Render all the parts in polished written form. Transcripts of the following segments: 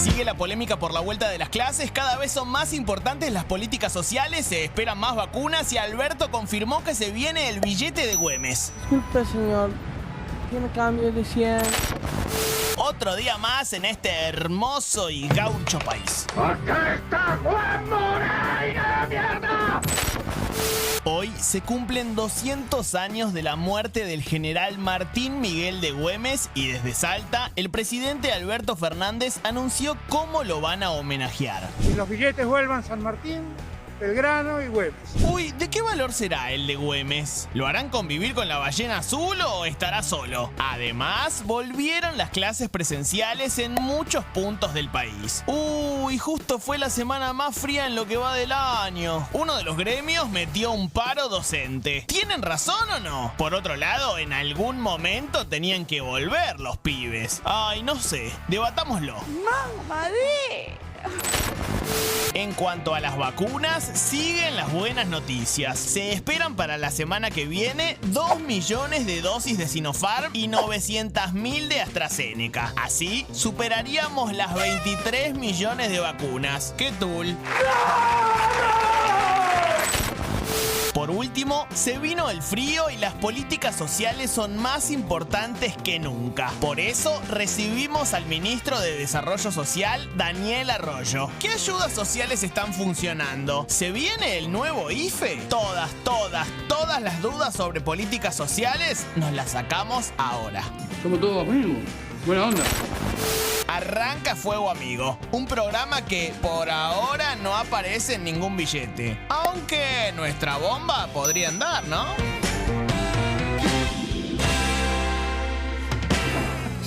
Sigue la polémica por la vuelta de las clases, cada vez son más importantes las políticas sociales, se esperan más vacunas y Alberto confirmó que se viene el billete de Güemes. Disculpe, señor, tiene cambio de 100. Otro día más en este hermoso y gaucho país. ¡Acá está Juan Moreira, mierda! Hoy se cumplen 200 años de la muerte del general Martín Miguel de Güemes y desde Salta, el presidente Alberto Fernández anunció cómo lo van a homenajear. Y los billetes vuelvan San Martín, Belgrano y Güemes. Uy, ¿de qué valor será el de Güemes? ¿Lo harán convivir con la ballena azul o estará solo? Además, volvieron las clases presenciales en muchos puntos del país. Uy, justo fue la semana más fría en lo que va del año. Uno de los gremios metió un paro docente. ¿Tienen razón o no? Por otro lado, en algún momento tenían que volver los pibes. Ay, no sé, debatámoslo. ¡Mamadé! En cuanto a las vacunas, siguen las buenas noticias. Se esperan para la semana que viene 2 millones de dosis de Sinopharm y 900.000 de AstraZeneca. Así, superaríamos las 23 millones de vacunas. ¡Qué tul! Por último, se vino el frío y las políticas sociales son más importantes que nunca. Por eso, recibimos al ministro de Desarrollo Social, Daniel Arroyo. ¿Qué ayudas sociales están funcionando? ¿Se viene el nuevo IFE? Todas las dudas sobre políticas sociales nos las sacamos ahora. Somos todos amigos. Buena onda. Arranca Fuego Amigo, un programa que por ahora no aparece en ningún billete. Aunque nuestra bomba podría andar, ¿no?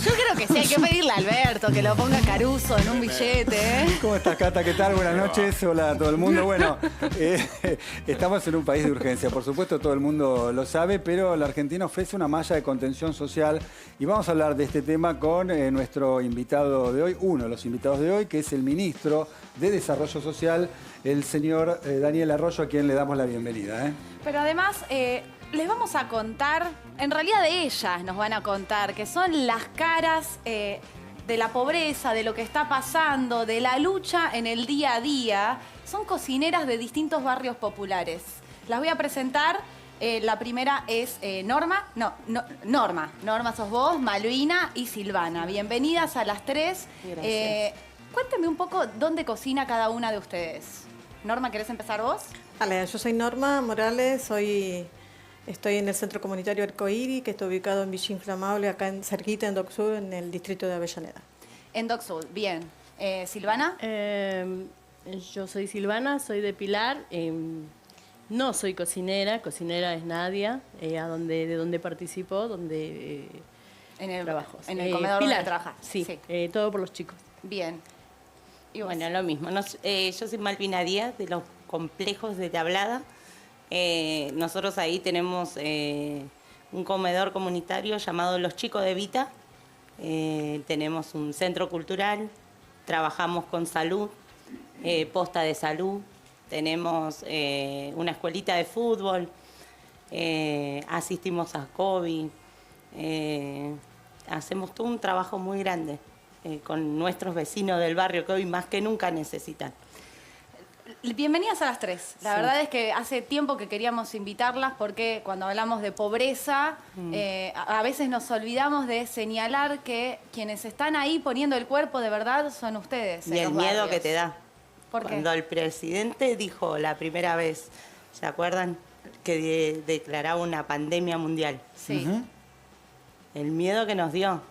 Yo creo que sí, hay que pedirle a Alberto que lo ponga Caruso en un billete, ¿eh? ¿Cómo estás, Cata? ¿Qué tal? Buenas noches. Hola a todo el mundo. Bueno, estamos en un país de urgencia. Por supuesto, todo el mundo lo sabe, pero la Argentina ofrece una malla de contención social y vamos a hablar de este tema con nuestro invitado de hoy, uno de los invitados de hoy, que es el ministro de Desarrollo Social, el señor Daniel Arroyo, a quien le damos la bienvenida. Pero además, les vamos a contar, en realidad ellas nos van a contar, que son las caras de la pobreza, de lo que está pasando, de la lucha en el día a día. Son cocineras de distintos barrios populares. Las voy a presentar. La primera es Norma. Norma. Norma sos vos, Malvina y Silvana. Bienvenidas a las tres. Gracias. Cuénteme un poco dónde cocina cada una de ustedes. Norma, ¿querés empezar vos? Vale, yo soy Norma Morales, estoy en el Centro Comunitario Arcoíris, que está ubicado en Villa Inflamable, acá cerquita en Dock Sud, en el distrito de Avellaneda. En Dock Sud, bien. ¿Silvana? Yo soy Silvana, soy de Pilar. No soy cocinera, cocinera es Nadia, de donde participo, donde trabajo. En el comedor Pilar, donde trabaja. Sí, todo por los chicos. Bien. ¿Y vos? Bueno, lo mismo. Yo soy Malvina Díaz, de los complejos de Tablada. Nosotros ahí tenemos un comedor comunitario llamado Los Chicos de Vita. Tenemos un centro cultural, trabajamos con salud, posta de salud, tenemos una escuelita de fútbol, asistimos a COVID, hacemos todo un trabajo muy grande con nuestros vecinos del barrio que hoy más que nunca necesitan. Bienvenidas a las tres. La verdad es que hace tiempo que queríamos invitarlas porque cuando hablamos de pobreza, a veces nos olvidamos de señalar que quienes están ahí poniendo el cuerpo de verdad son ustedes. Y el miedo que te da. ¿Por qué? Cuando el presidente dijo la primera vez, ¿se acuerdan? Que declaraba una pandemia mundial. Sí. El miedo que nos dio.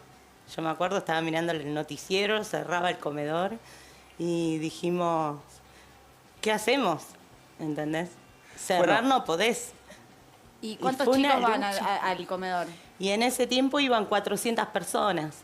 Yo me acuerdo, estaba mirando el noticiero, cerraba el comedor y dijimos, ¿qué hacemos? ¿Entendés? Cerrar no podés. ¿Y cuántos chicos van al comedor? Y en ese tiempo iban 400 personas.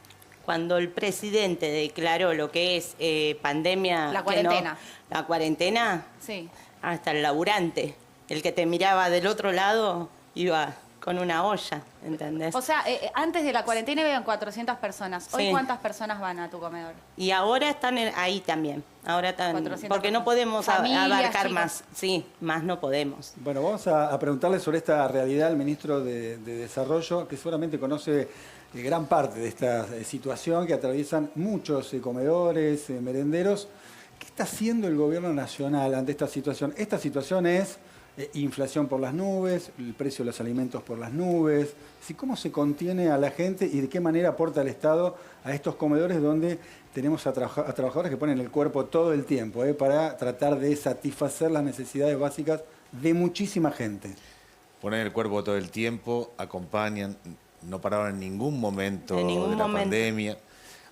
Cuando el presidente declaró lo que es pandemia... La cuarentena. La cuarentena, sí. Hasta el laburante, el que te miraba del otro lado, iba con una olla, ¿entendés? O sea, antes de la cuarentena iban 400 personas. ¿Hoy cuántas personas van a tu comedor? Y ahora están ahí también. Ahora están, porque no podemos abarcar más. Sí, más no podemos. Bueno, vamos a preguntarle sobre esta realidad al ministro de Desarrollo, que seguramente conoce gran parte de esta situación que atraviesan muchos comedores, merenderos. ¿Qué está haciendo el gobierno nacional ante esta situación? Esta situación es inflación por las nubes, el precio de los alimentos por las nubes. ¿Cómo se contiene a la gente y de qué manera aporta el Estado a estos comedores donde tenemos a trabajadores que ponen el cuerpo todo el tiempo para tratar de satisfacer las necesidades básicas de muchísima gente? Ponen el cuerpo todo el tiempo, acompañan, no pararon en ningún momento de la pandemia.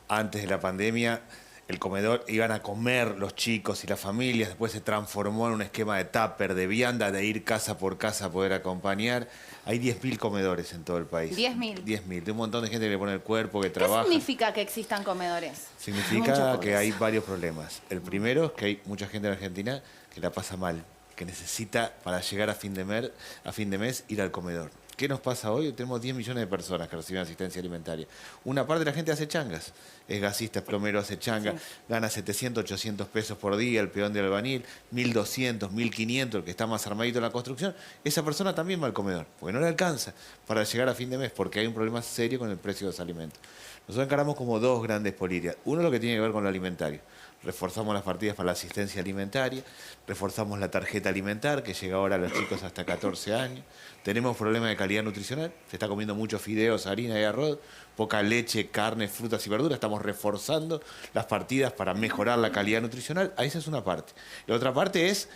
Antes de la pandemia, el comedor iban a comer los chicos y las familias, después se transformó en un esquema de tupper, de vianda, de ir casa por casa a poder acompañar. Hay 10.000 comedores en todo el país. 10.000. 10.000, de un montón de gente que le pone el cuerpo, que trabaja. ¿Qué significa que existan comedores? Significa que hay varios problemas. El primero es que hay mucha gente en Argentina que la pasa mal, que necesita para llegar a fin de mes ir al comedor. ¿Qué nos pasa hoy? Tenemos 10 millones de personas que reciben asistencia alimentaria. Una parte de la gente hace changas. Es gasista, es plomero, hace changa. Sí. Gana 700, 800 pesos por día, el peón del albañil, 1.200, 1.500, el que está más armadito en la construcción. Esa persona también va al comedor, porque no le alcanza para llegar a fin de mes, porque hay un problema serio con el precio de los alimentos. Nosotros encaramos como dos grandes políticas. Uno, lo que tiene que ver con lo alimentario. Reforzamos las partidas para la asistencia alimentaria, reforzamos la tarjeta alimentar, que llega ahora a los chicos hasta 14 años. Tenemos problemas de calidad nutricional, se está comiendo muchos fideos, harina y arroz, poca leche, carne, frutas y verduras. Estamos reforzando las partidas para mejorar la calidad nutricional. Esa es una parte. La otra parte es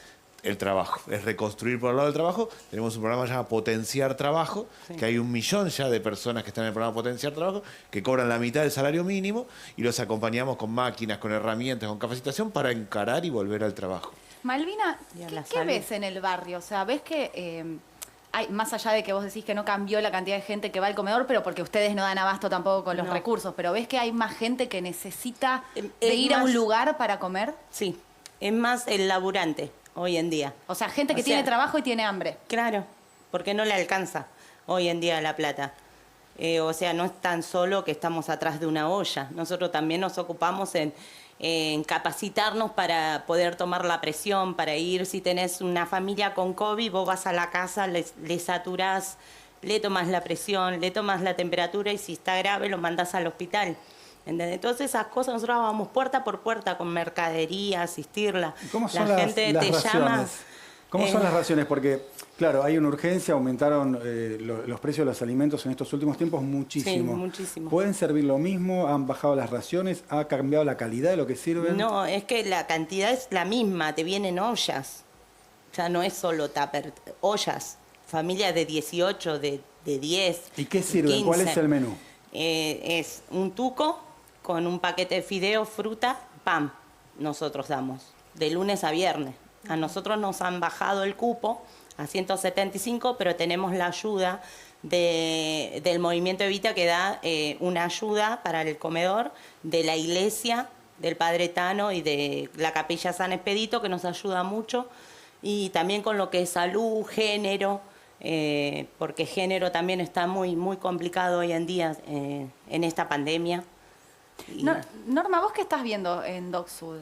el trabajo, es reconstruir por el lado del trabajo. Tenemos un programa llamado Potenciar Trabajo, sí, que hay 1 millón ya de personas que están en el programa Potenciar Trabajo, que cobran la mitad del salario mínimo y los acompañamos con máquinas, con herramientas, con capacitación para encarar y volver al trabajo. Malvina, ¿qué ves en el barrio? O sea, ¿ves que hay, más allá de que vos decís que no cambió la cantidad de gente que va al comedor, pero porque ustedes no dan abasto tampoco con los recursos, pero ves que hay más gente que necesita de ir a un lugar para comer? Sí, es más el laburante hoy en día. O sea, gente que tiene trabajo y tiene hambre. Claro, porque no le alcanza hoy en día la plata. O sea, no es tan solo que estamos atrás de una olla. Nosotros también nos ocupamos en capacitarnos para poder tomar la presión, para ir, si tenés una familia con COVID, vos vas a la casa, le saturás, le tomás la presión, le tomás la temperatura y si está grave lo mandás al hospital. ¿Entendés? Entonces esas cosas nosotros vamos puerta por puerta con mercadería, asistirla. ¿Cómo son la gente las te raciones? llama. ¿Cómo son las raciones? Porque, claro, hay una urgencia, aumentaron los precios de los alimentos en estos últimos tiempos muchísimo. Sí, muchísimo. ¿Pueden servir lo mismo? ¿Han bajado las raciones? ¿Ha cambiado la calidad de lo que sirven? No, es que la cantidad es la misma, te vienen ollas. O sea, no es solo tupper, ollas. Familias de 18, de 10. ¿Y qué sirven? 15. ¿Cuál es el menú? Es un tuco con un paquete de fideos, fruta, pan. Nosotros damos, de lunes a viernes. A nosotros nos han bajado el cupo a 175, pero tenemos la ayuda del Movimiento Evita que da una ayuda para el comedor de la iglesia, del Padre Tano y de la Capilla San Expedito, que nos ayuda mucho. Y también con lo que es salud, género, porque género también está muy, muy complicado hoy en día en esta pandemia. Norma, ¿vos qué estás viendo en DocSud?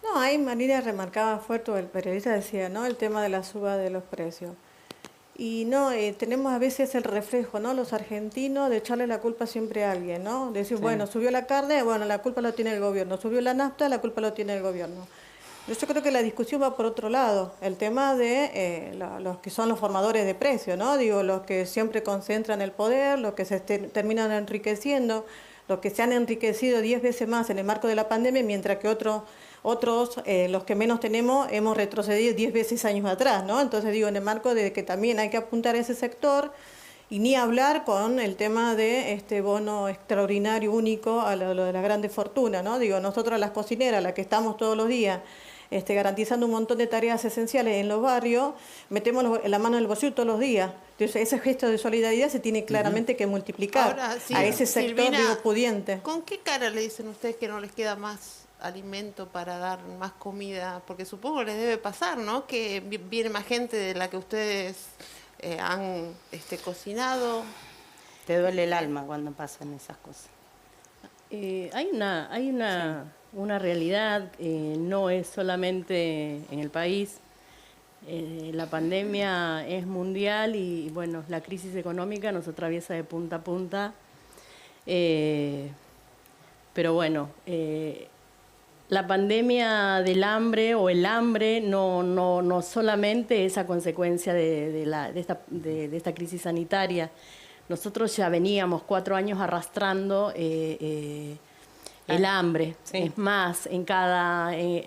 No, hay maneras remarcadas fuerte, el periodista decía, ¿no? El tema de la suba de los precios. Y no, tenemos a veces el reflejo, ¿no? Los argentinos de echarle la culpa siempre a alguien, ¿no? Decir, sí, bueno, subió la carne, bueno, la culpa lo tiene el gobierno. Subió la nafta, la culpa lo tiene el gobierno. Yo creo que la discusión va por otro lado, el tema de los que son los formadores de precios, ¿no? Digo, los que siempre concentran el poder, los que se terminan enriqueciendo, los que se han enriquecido 10 veces más en el marco de la pandemia, mientras que otros, los que menos tenemos, hemos retrocedido 10 veces años atrás, ¿no? Entonces digo, en el marco de que también hay que apuntar a ese sector y ni hablar con el tema de este bono extraordinario único a lo de la grande fortuna, ¿no? Digo, nosotros las cocineras, las que estamos todos los días garantizando un montón de tareas esenciales en los barrios, metemos la mano en el bolsillo todos los días. Entonces, ese gesto de solidaridad se tiene claramente que multiplicar. Ahora, sí, a ese sector, Silvina, digo, pudiente. ¿Con qué cara le dicen ustedes que no les queda más alimento para dar más comida? Porque supongo les debe pasar, ¿no? Que viene más gente de la que ustedes han cocinado. Te duele el alma cuando pasan esas cosas. Hay una realidad, no es solamente en el país. La pandemia es mundial y bueno, la crisis económica nos atraviesa de punta a punta Pero bueno, la pandemia del hambre o el hambre no solamente es a consecuencia de esta crisis sanitaria. Nosotros ya veníamos 4 años arrastrando el hambre. Sí. Es más,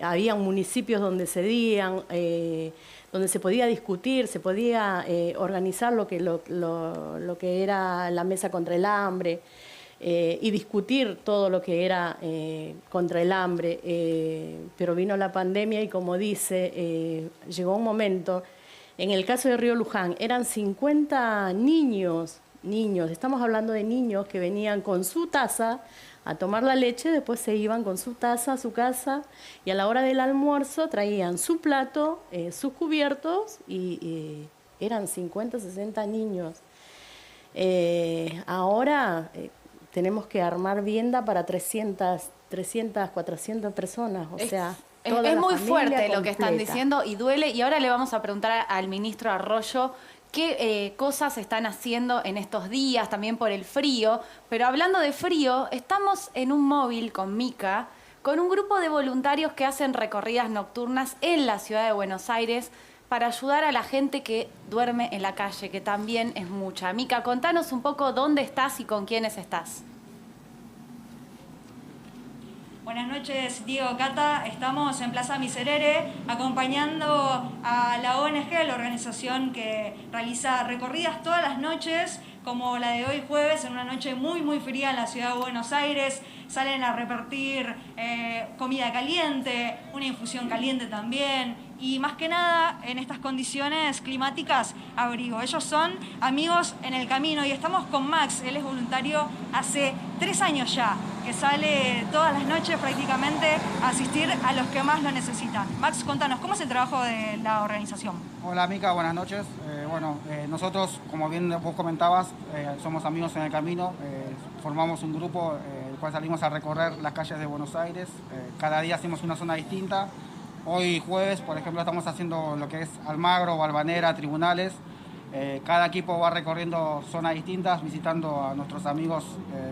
había municipios donde donde se podía discutir, se podía organizar lo que era la mesa contra el hambre y discutir todo lo que era contra el hambre. Pero vino la pandemia y, como dice, llegó un momento, en el caso de Río Luján, eran 50 niños, estamos hablando de niños que venían con su taza a tomar la leche, después se iban con su taza a su casa y a la hora del almuerzo traían su plato, sus cubiertos y eran 50, 60 niños. Ahora tenemos que armar vianda para 300, 400 personas, o sea... Es muy fuerte completa. Lo que están diciendo y duele. Y ahora le vamos a preguntar al ministro Arroyo qué cosas están haciendo en estos días, también por el frío. Pero hablando de frío, estamos en un móvil con Mica, con un grupo de voluntarios que hacen recorridas nocturnas en la ciudad de Buenos Aires para ayudar a la gente que duerme en la calle, que también es mucha. Mica, contanos un poco dónde estás y con quiénes estás. Buenas noches, Diego, Cata. Estamos en Plaza Miserere acompañando a la ONG, la organización que realiza recorridas todas las noches, como la de hoy jueves, en una noche muy, muy fría en la ciudad de Buenos Aires. Salen a repartir comida caliente, una infusión caliente también, y más que nada, en estas condiciones climáticas, abrigo. Ellos son Amigos en el Camino y estamos con Max. Él es voluntario hace 3 años ya, que sale todas las noches prácticamente a asistir a los que más lo necesitan. Max, contanos, ¿cómo es el trabajo de la organización? Hola Mica, buenas noches. Nosotros, como bien vos comentabas, somos Amigos en el Camino. Formamos un grupo el cual salimos a recorrer las calles de Buenos Aires. Cada día hacemos una zona distinta. Hoy jueves, por ejemplo, estamos haciendo lo que es Almagro, Balvanera, Tribunales. Cada equipo va recorriendo zonas distintas, visitando a nuestros amigos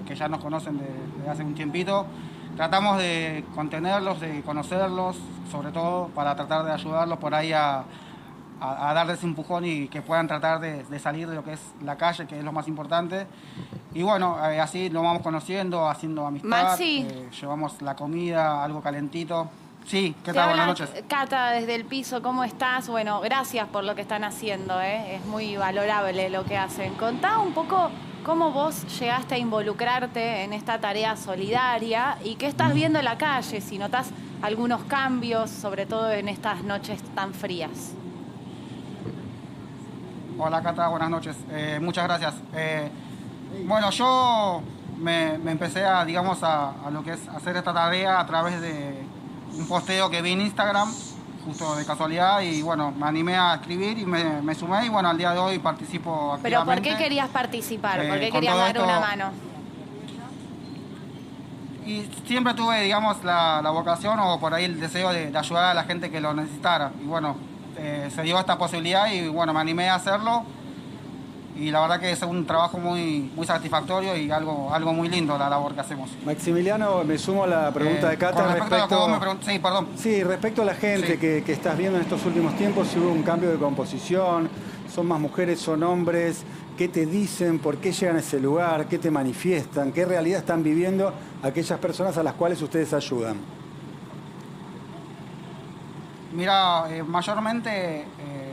que ya nos conocen desde hace un tiempito. Tratamos de contenerlos, de conocerlos, sobre todo para tratar de ayudarlos por ahí a darles un empujón y que puedan tratar de salir de lo que es la calle, que es lo más importante. Y bueno, así lo vamos conociendo, haciendo amistad. Maxi. Llevamos la comida, algo calentito. Sí, ¿qué tal? Buenas noches. Cata, desde el piso, ¿cómo estás? Bueno, gracias por lo que están haciendo, es muy valorable lo que hacen. Contá un poco cómo vos llegaste a involucrarte en esta tarea solidaria y qué estás viendo en la calle, si notás algunos cambios, sobre todo en estas noches tan frías. Hola Cata, buenas noches. Muchas gracias. Bueno, yo me empecé a lo que es hacer esta tarea a través de un posteo que vi en Instagram, justo de casualidad, y bueno, me animé a escribir y me sumé y bueno, al día de hoy participo activamente. ¿Pero por qué querías participar? ¿Por qué querías dar una mano? Y siempre tuve, la vocación o por ahí el deseo de ayudar a la gente que lo necesitara. Y bueno, se dio esta posibilidad y bueno, me animé a hacerlo. Y la verdad que es un trabajo muy, muy satisfactorio y algo muy lindo la labor que hacemos. Maximiliano, me sumo a la pregunta de Cata respecto a la gente que estás viendo en estos últimos tiempos, si hubo un cambio de composición, son más mujeres, son hombres, ¿qué te dicen? ¿Por qué llegan a ese lugar? ¿Qué te manifiestan? ¿Qué realidad están viviendo aquellas personas a las cuales ustedes ayudan? Mira, mayormente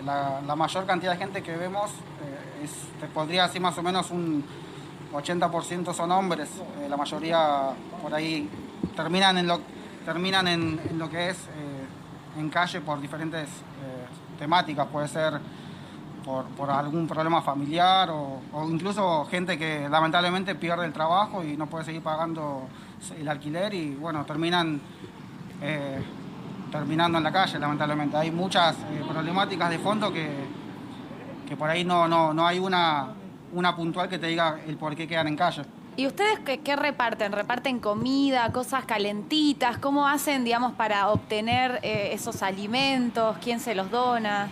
la mayor cantidad de gente que vemos te podría decir más o menos un 80% son hombres. La mayoría por ahí terminan en lo que es en calle por diferentes temáticas. Puede ser por algún problema familiar o incluso gente que lamentablemente pierde el trabajo y no puede seguir pagando el alquiler y bueno, terminando en la calle, lamentablemente. Hay muchas problemáticas de fondo que por ahí no hay una puntual que te diga el por qué quedan en calle. ¿Y ustedes qué reparten? ¿Reparten comida, cosas calentitas? ¿Cómo hacen, para obtener esos alimentos? ¿Quién se los dona?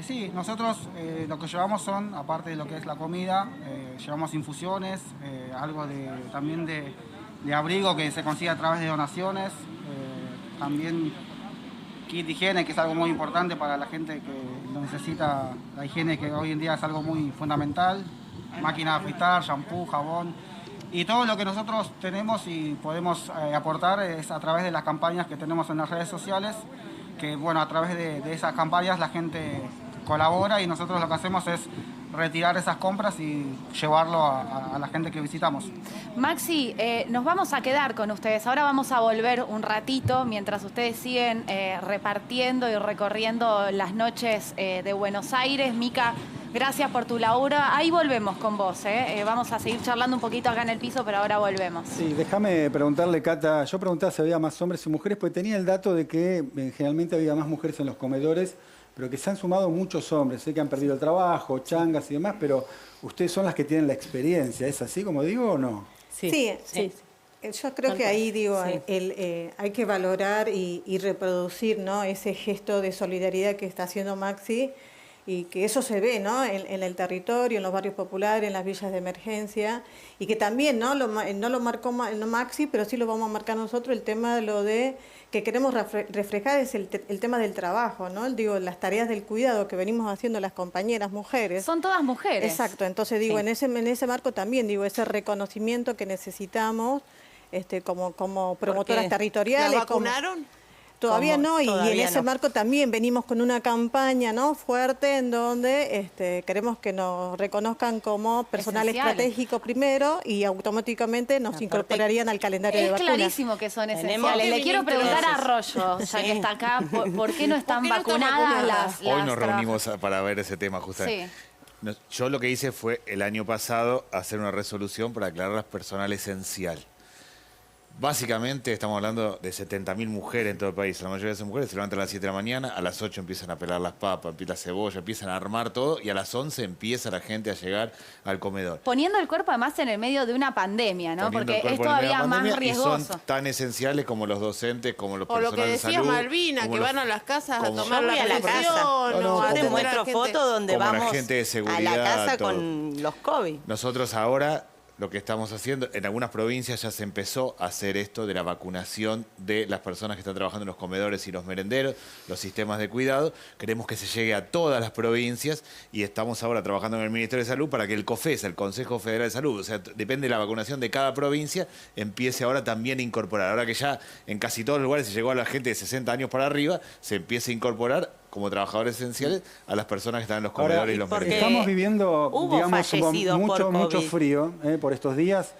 Sí, nosotros lo que llevamos son, aparte de lo que es la comida, llevamos infusiones, algo también de abrigo que se consigue a través de donaciones, también kit de higiene, que es algo muy importante para la gente que lo necesita, la higiene que hoy en día es algo muy fundamental, máquina de afeitar, shampoo, jabón, y todo lo que nosotros tenemos y podemos aportar es a través de las campañas que tenemos en las redes sociales, que bueno, a través de esas campañas la gente colabora y nosotros lo que hacemos es retirar esas compras y llevarlo a la gente que visitamos. Maxi, nos vamos a quedar con ustedes. Ahora vamos a volver un ratito mientras ustedes siguen repartiendo y recorriendo las noches de Buenos Aires. Mica, gracias por tu laburo. Ahí volvemos con vos. Vamos a seguir charlando un poquito acá en el piso, pero ahora volvemos. Sí, déjame preguntarle, Cata. Yo preguntaba si había más hombres y mujeres, porque tenía el dato de que generalmente había más mujeres en los comedores, pero que se han sumado muchos hombres. Sé que han perdido el trabajo, changas y demás, pero ustedes son las que tienen la experiencia. ¿Es así como digo o no? Sí. Yo creo que ahí digo, hay que valorar y reproducir, ¿no?, ese gesto de solidaridad que está haciendo Maxi, y que eso se ve, ¿no?, en el territorio, en los barrios populares, en las villas de emergencia, y que también no lo marcó Maxi, pero sí lo vamos a marcar nosotros, el tema de lo de que queremos reflejar es el tema del trabajo, ¿no? Digo, las tareas del cuidado que venimos haciendo las compañeras mujeres. Son todas mujeres. Exacto, entonces digo, en ese marco también, digo, ese reconocimiento que necesitamos como promotoras territoriales. ¿La vacunaron? Todavía no, y en ese no. marco también venimos con una campaña, ¿no?, fuerte, en donde queremos que nos reconozcan como personal estratégico primero y automáticamente nos incorporarían al calendario de vacunas. Es clarísimo que son esenciales. Le quiero preguntar a Arroyo, ya que está acá, ¿por qué no están vacunadas las Hoy nos reunimos para ver ese tema justamente. Sí. Yo lo que hice fue el año pasado hacer una resolución para declarar personal esencial. Básicamente estamos hablando de 70.000 mujeres en todo el país. La mayoría de esas mujeres se levantan a las 7 de la mañana, a las 8 empiezan a pelar las papas, la cebolla, empiezan a armar todo y a las 11 empieza la gente a llegar al comedor. Poniendo el cuerpo además en el medio de una pandemia, ¿no? Porque es todavía más riesgoso. Y son tan esenciales como los docentes, como los personales de salud. O lo que decía Malvina, que van a las casas a tomar la presión. Yo te muestro fotos donde vamos la gente de seguridad, a la casa todo. con los COVID. Nosotros ahora lo que estamos haciendo, en algunas provincias ya se empezó a hacer esto de la vacunación de las personas que están trabajando en los comedores y los merenderos, los sistemas de cuidado. Queremos que se llegue a todas las provincias y estamos ahora trabajando en el Ministerio de Salud para que el COFESA, el Consejo Federal de Salud, o sea, depende de la vacunación de cada provincia, empiece ahora también a incorporar. Ahora que ya en casi todos los lugares se llegó a la gente de 60 años para arriba, se empieza a incorporar como trabajadores esenciales a las personas que están en los comedores y los merenderos. Estamos viviendo, digamos, mucho frío por estos días.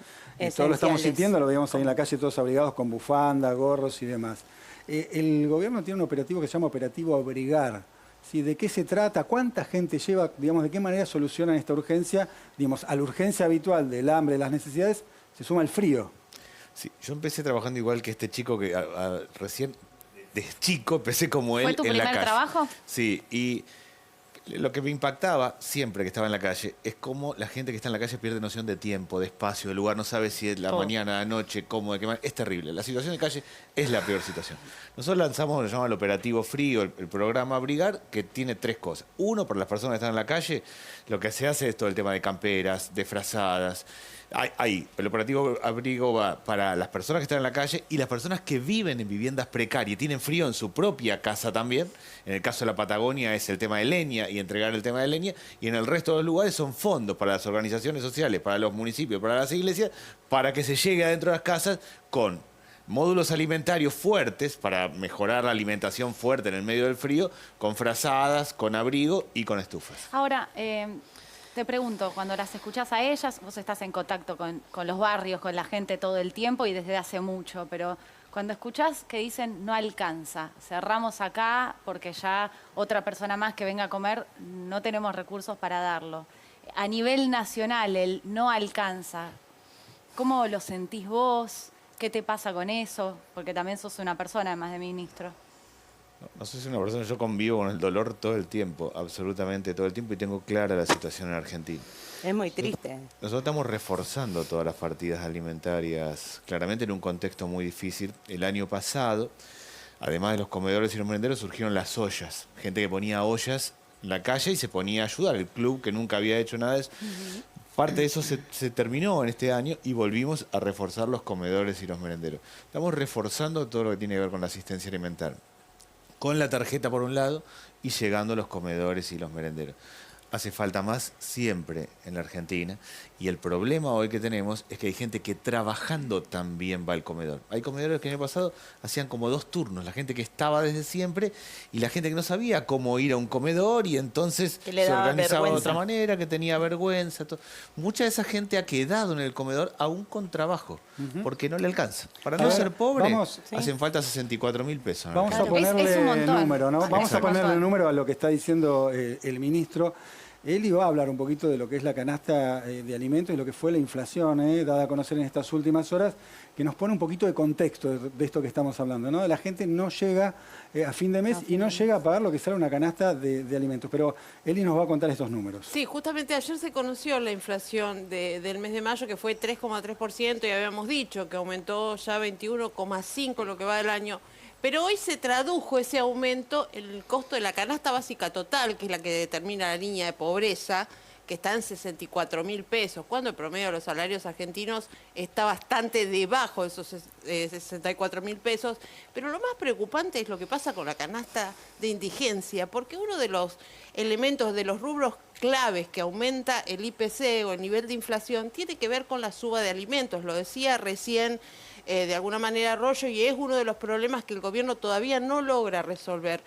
Todos lo estamos sintiendo, lo veíamos ahí en la calle, todos abrigados con bufanda, gorros y demás. El gobierno tiene un operativo que se llama Operativo Abrigar. ¿Sí? ¿De qué se trata? ¿Cuánta gente lleva? Digamos, ¿de qué manera solucionan esta urgencia? Digamos, a la urgencia habitual del hambre, de las necesidades, se suma el frío. Sí, yo empecé trabajando igual que este chico que recién... De chico empecé como él en la calle. ¿Fue tu primer trabajo? Sí, y lo que me impactaba siempre que estaba en la calle es cómo la gente que está en la calle pierde noción de tiempo, de espacio, de lugar, no sabe si es la mañana, la noche, cómo, de qué manera. Es terrible. La situación de calle es la peor situación. Nosotros lanzamos lo que se llama el Operativo Frío, el programa Abrigar, que tiene 3 cosas. Uno, para las personas que están en la calle, lo que se hace es todo el tema de camperas, de frazadas. Ahí, el operativo abrigo va para las personas que están en la calle y las personas que viven en viviendas precarias y tienen frío en su propia casa también. En el caso de la Patagonia es el tema de leña y entregar el tema de leña. Y en el resto de los lugares son fondos para las organizaciones sociales, para los municipios, para las iglesias, para que se llegue adentro de las casas con módulos alimentarios fuertes para mejorar la alimentación fuerte en el medio del frío, con frazadas, con abrigo y con estufas. Ahora, te pregunto, cuando las escuchás a ellas, vos estás en contacto con los barrios, con la gente todo el tiempo y desde hace mucho, pero cuando escuchás que dicen no alcanza, cerramos acá porque ya otra persona más que venga a comer, no tenemos recursos para darlo. A nivel nacional, el no alcanza, ¿cómo lo sentís vos? ¿Qué te pasa con eso? Porque también sos una persona, además de ministro. No sé si una persona, yo convivo con el dolor todo el tiempo, absolutamente todo el tiempo, y tengo clara la situación en Argentina. Es muy triste. Nosotros estamos reforzando todas las partidas alimentarias, claramente en un contexto muy difícil. El año pasado, además de los comedores y los merenderos, surgieron las ollas. Gente que ponía ollas en la calle y se ponía a ayudar. El club, que nunca había hecho nada de eso. Parte de eso se terminó en este año y volvimos a reforzar los comedores y los merenderos. Estamos reforzando todo lo que tiene que ver con la asistencia alimentaria. Con la tarjeta por un lado y llegando a los comedores y los merenderos. Hace falta más siempre en la Argentina y el problema hoy que tenemos es que hay gente que trabajando también va al comedor. Hay comedores que el año pasado hacían como 2 turnos, la gente que estaba desde siempre y la gente que no sabía cómo ir a un comedor y entonces se organizaba de otra manera, que tenía vergüenza. Mucha de esa gente ha quedado en el comedor aún con trabajo porque no le alcanza. Para no ser pobre hacen falta 64.000 pesos. ¿No? Vamos a ponerle número, ¿no? Vamos a ponerle número a lo que está diciendo el ministro. Él iba a hablar un poquito de lo que es la canasta de alimentos y lo que fue la inflación, dada a conocer en estas últimas horas, que nos pone un poquito de contexto de esto que estamos hablando, ¿no? La gente no llega a fin de mes y no llega a pagar lo que sale una canasta de alimentos. Pero Eli nos va a contar estos números. Sí, justamente ayer se conoció la inflación del mes de mayo, que fue 3,3%, y habíamos dicho que aumentó ya 21,5% lo que va del año. Pero hoy se tradujo ese aumento en el costo de la canasta básica total, que es la que determina la línea de pobreza, que está en 64.000 pesos, cuando el promedio de los salarios argentinos está bastante debajo de esos 64.000 pesos. Pero lo más preocupante es lo que pasa con la canasta de indigencia, porque uno de los elementos, de los rubros claves que aumenta el IPC o el nivel de inflación, tiene que ver con la suba de alimentos. Lo decía recién de alguna manera Rollo, y es uno de los problemas que el gobierno todavía no logra resolver.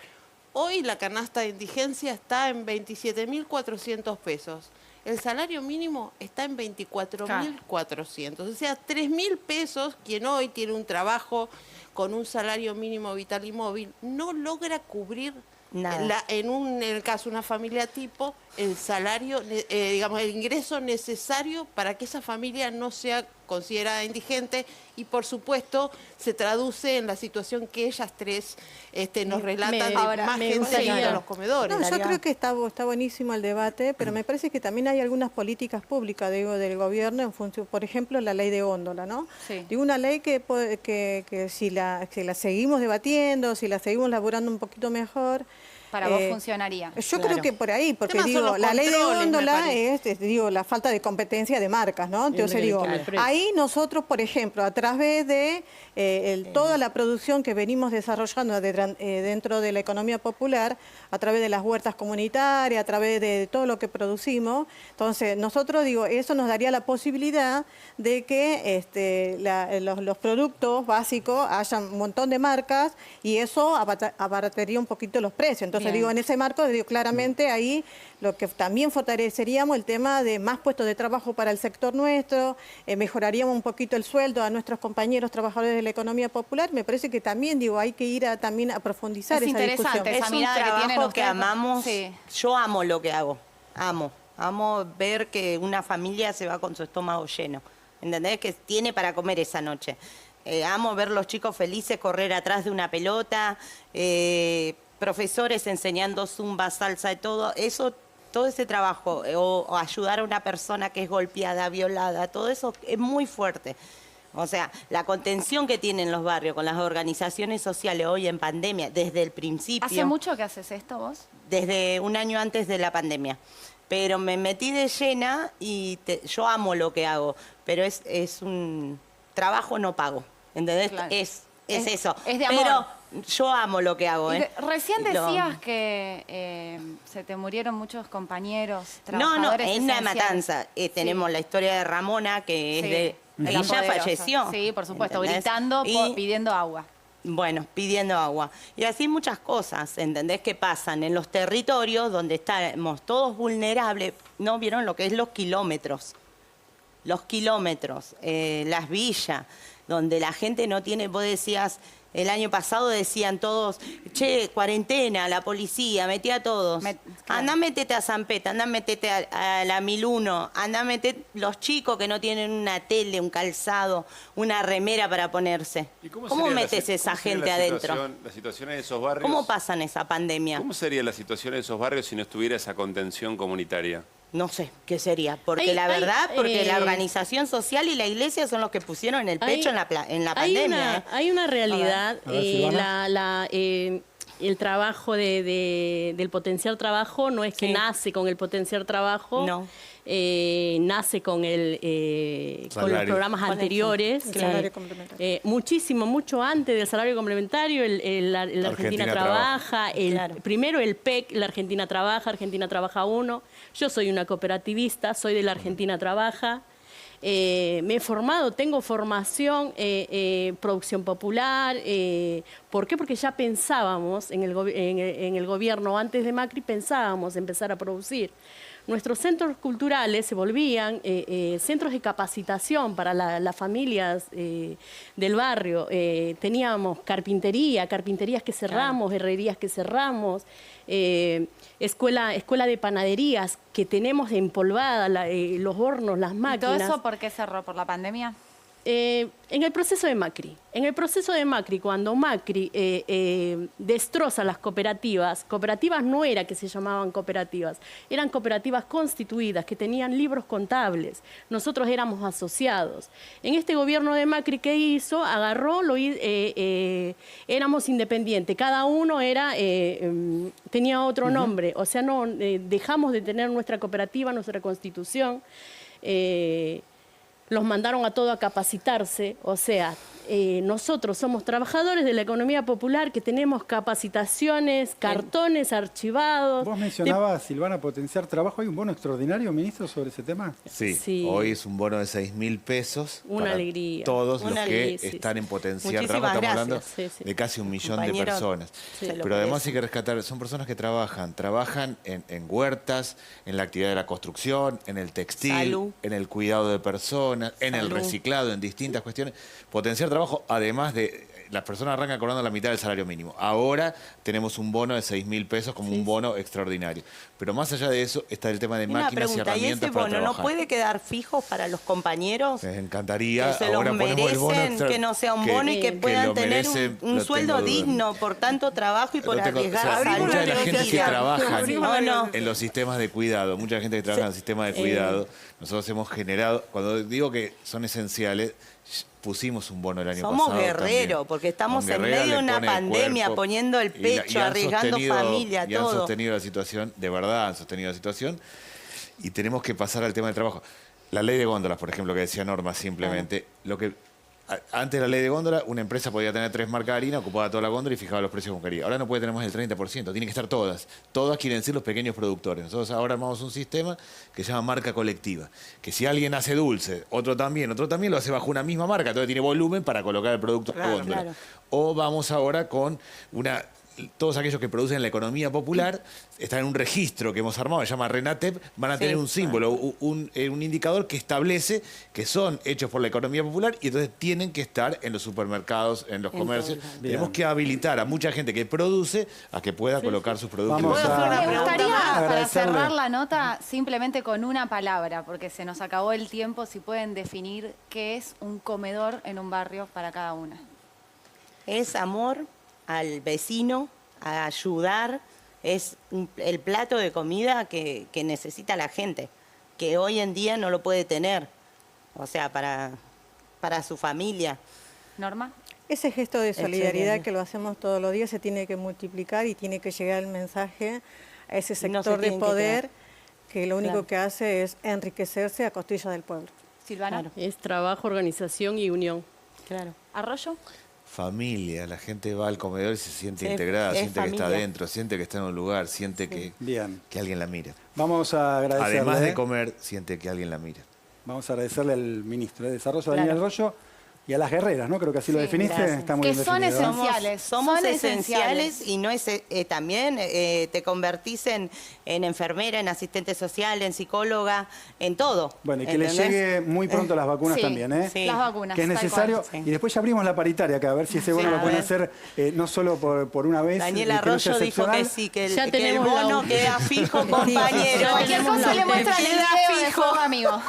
Hoy la canasta de indigencia está en 27.400 pesos. El salario mínimo está en 24.400. O sea, 3.000 pesos, quien hoy tiene un trabajo con un salario mínimo vital y móvil, no logra cubrir en el caso de una familia tipo, el salario, digamos, el ingreso necesario para que esa familia no sea considerada indigente, y por supuesto se traduce en la situación que ellas tres nos relatan de más gente ir a los comedores. No, yo creo que está buenísimo el debate, pero me parece que también hay algunas políticas públicas, digo, del gobierno en función, por ejemplo, la ley de góndola, ¿no? Sí. Digo, una ley que si la seguimos debatiendo, si la seguimos elaborando un poquito mejor, para vos funcionaría. Yo creo que por ahí, porque digo, la ley de góndola es, digo, la falta de competencia de marcas, ¿no? Entonces digo, ahí nosotros, por ejemplo, a través de toda la producción que venimos desarrollando dentro de la economía popular, a través de las huertas comunitarias, a través de todo lo que producimos, entonces nosotros, digo, eso nos daría la posibilidad de que los productos básicos hayan un montón de marcas y eso abarataría un poquito los precios. Entonces, digo, en ese marco, digo, claramente ahí lo que también fortaleceríamos el tema de más puestos de trabajo para el sector nuestro, mejoraríamos un poquito el sueldo a nuestros compañeros trabajadores de la economía popular. Me parece que también, digo, hay que ir también a profundizar esa discusión. Es un trabajo que amamos. Sí. Yo amo lo que hago, amo ver que una familia se va con su estómago lleno, ¿entendés? Que tiene para comer esa noche. Amo ver los chicos felices correr atrás de una pelota, profesores enseñando zumba, salsa y todo ese trabajo, o ayudar a una persona que es golpeada, violada, todo eso es muy fuerte. O sea, la contención que tienen los barrios con las organizaciones sociales hoy en pandemia, desde el principio. ¿Hace mucho que haces esto vos? Desde un año antes de la pandemia. Pero me metí de llena y yo amo lo que hago, pero es un trabajo no pago, ¿entendés? Claro. Es eso. Es de amor. Pero yo amo lo que hago. Recién decías que se te murieron muchos compañeros, trabajadores en una matanza. Tenemos la historia de Ramona, que es de... Ella falleció. Sí, por supuesto, gritando, pidiendo agua. Bueno, pidiendo agua. Y así muchas cosas, ¿entendés? Que pasan en los territorios donde estamos todos vulnerables. ¿No vieron lo que es los kilómetros? Los kilómetros, las villas, donde la gente no tiene... Vos decías... El año pasado decían todos, che, cuarentena, la policía, metí a todos. Claro. Andá, metete a Zampeta, andá, metete a la 1001, andá, metete los chicos que no tienen una tele, un calzado, una remera para ponerse. ¿Y cómo metes esa gente adentro? La situación en esos barrios. ¿Cómo pasan esa pandemia? ¿Cómo sería la situación en esos barrios si no estuviera esa contención comunitaria? No sé qué sería, porque la verdad, porque la organización social y la iglesia son los que pusieron el pecho en la pandemia. Hay una realidad, el trabajo del potenciar trabajo no es que nace con el potenciar trabajo, no. Nace con con los programas anteriores, mucho antes del salario complementario. La Argentina trabaja, primero el PEC, la Argentina Trabaja 1. Yo soy una cooperativista, soy de la Argentina Trabaja. Me he formado, tengo formación, producción popular. ¿Por qué? Porque ya pensábamos en el gobierno antes de Macri, pensábamos empezar a producir. Nuestros centros culturales se volvían centros de capacitación para las familias del barrio. Teníamos carpinterías que cerramos, herrerías que cerramos, escuela de panaderías que tenemos empolvada, los hornos, las máquinas. ¿Y todo eso por qué cerró? ¿Por la pandemia? En el proceso de Macri. En el proceso de Macri, cuando Macri destroza las cooperativas no era que se llamaban cooperativas, eran cooperativas constituidas que tenían libros contables. Nosotros éramos asociados. En este gobierno de Macri, ¿qué hizo? Agarró, éramos independientes, cada uno tenía otro nombre. O sea, no dejamos de tener nuestra cooperativa, nuestra constitución. Los mandaron a todos a capacitarse, o sea, nosotros somos trabajadores de la economía popular que tenemos capacitaciones, cartones archivados. Vos mencionabas, Silvana, potenciar trabajo. ¿Hay un bono extraordinario, ministro, sobre ese tema? Sí. Hoy es un bono de 6.000 pesos. Una alegría. Todos los que están en potenciar trabajo. Estamos hablando de casi 1 millón de personas. Pero además hay que rescatar, son personas que trabajan en huertas, en la actividad de la construcción, en el textil, en el cuidado de personas, en el reciclado, en distintas cuestiones. Potenciar trabajo, además de... Las personas arrancan cobrando la mitad del salario mínimo. Ahora tenemos un bono de 6.000 pesos como un bono extraordinario. Pero más allá de eso está el tema de máquinas y herramientas para trabajar. ¿Y ese bono no puede quedar fijo para los compañeros? Les encantaría. Que se los merecen, que no sea un bono y que puedan tener un sueldo digno por tanto trabajo y por arriesgar salud. Mucha de la gente que trabaja en los sistemas de cuidado, mucha gente que trabaja en el sistema de cuidado, nosotros hemos generado, cuando digo que son esenciales, pusimos un bono el año pasado. Somos guerreros, porque estamos en medio de una pandemia, poniendo el pecho, arriesgando familia, todo. Y han sostenido la situación, de verdad han sostenido la situación, y tenemos que pasar al tema del trabajo. La ley de góndolas, por ejemplo, que decía Norma, simplemente, antes de la ley de góndola, una empresa podía tener 3 marcas de harina, ocupaba toda la góndola y fijaba los precios como quería. Ahora no puede tener más del 30%, tienen que estar todas. Todas quieren decir los pequeños productores. Nosotros ahora armamos un sistema que se llama marca colectiva, que si alguien hace dulce, otro también lo hace bajo una misma marca, entonces tiene volumen para colocar el producto en la góndola. Claro. O vamos ahora con todos aquellos que producen la economía popular están en un registro que hemos armado, se llama RENATEP, van a tener un símbolo, un indicador que establece que son hechos por la economía popular y entonces tienen que estar en los supermercados, en los comercios. Tenemos que habilitar a mucha gente que produce a que pueda colocar sus productos. Me gustaría, para cerrar la nota, simplemente con una palabra, porque se nos acabó el tiempo, si pueden definir qué es un comedor en un barrio para cada una. Es amor al vecino, a ayudar, es el plato de comida que necesita la gente, que hoy en día no lo puede tener, o sea, para su familia. ¿Norma? Ese gesto de solidaridad que lo hacemos todos los días se tiene que multiplicar y tiene que llegar el mensaje a ese sector de poder que lo único que hace es enriquecerse a costilla del pueblo. Silvana. Claro. Es trabajo, organización y unión. Claro. ¿Arroyo? Familia, la gente va al comedor y se siente integrada, siente que está adentro, siente que está en un lugar, siente que alguien la mira. Vamos a agradecerle. Además de comer, siente que alguien la mira. Vamos a agradecerle al ministro de Desarrollo, Daniel Arroyo, y a las guerreras, ¿no? Creo que así lo definiste. Está muy bien definido. Que son esenciales. Somos esenciales y no es también te convertís en enfermera, en asistente social, en psicóloga, en todo. Bueno, y que les llegue muy pronto las vacunas también, ¿eh? Sí, las vacunas. Que es necesario. Y después ya abrimos la paritaria acá, a ver si ese bono lo pueden hacer no solo por una vez. Daniel Arroyo dijo que sí, que el bono queda fijo, compañero. Cualquier cosa le muestra el video de fuego, amigo.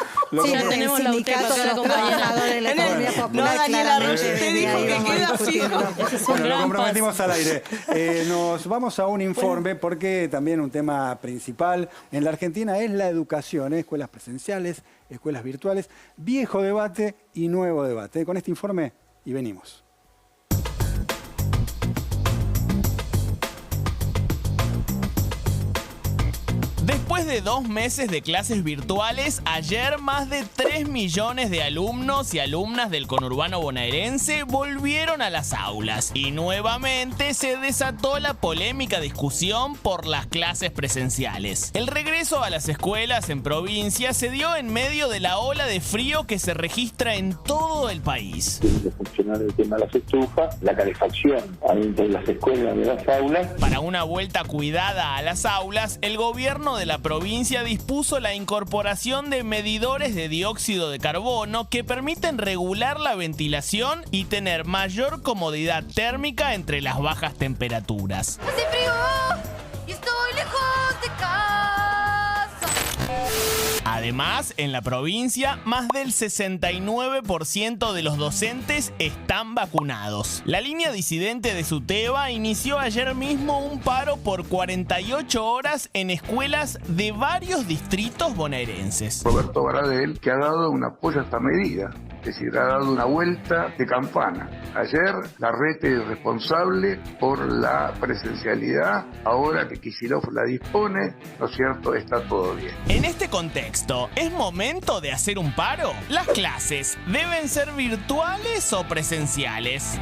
Ya tenemos la UTEP para la compañera. No, Daniel Arroyo te dijo que queda fijo. Bueno, lo comprometimos al aire. Nos vamos a un informe porque también un tema principal en la Argentina es la educación, escuelas presenciales, escuelas virtuales, viejo debate y nuevo debate. Con este informe y venimos. Después de 2 meses de clases virtuales, ayer más de 3 millones de alumnos y alumnas del conurbano bonaerense volvieron a las aulas. Y nuevamente se desató la polémica discusión por las clases presenciales. El regreso a las escuelas en provincia se dio en medio de la ola de frío que se registra en todo el país. Tiene que funcionar el tema de las estufas, la calefacción en las escuelas, de las aulas. Para una vuelta cuidada a las aulas, el gobierno de la provincia dispuso la incorporación de medidores de dióxido de carbono que permiten regular la ventilación y tener mayor comodidad térmica entre las bajas temperaturas. ¡Hace frío! ¡Y estoy lejos de casa! Además, en la provincia, más del 69% de los docentes están vacunados. La línea disidente de SUTEBA inició ayer mismo un paro por 48 horas en escuelas de varios distritos bonaerenses. Roberto Baradel, que ha dado un apoyo a esta medida. Es decir, ha dado una vuelta de campana. Ayer la reta es responsable por la presencialidad. Ahora que Kicillof la dispone, ¿no es cierto?, está todo bien. En este contexto, ¿es momento de hacer un paro? ¿Las clases deben ser virtuales o presenciales?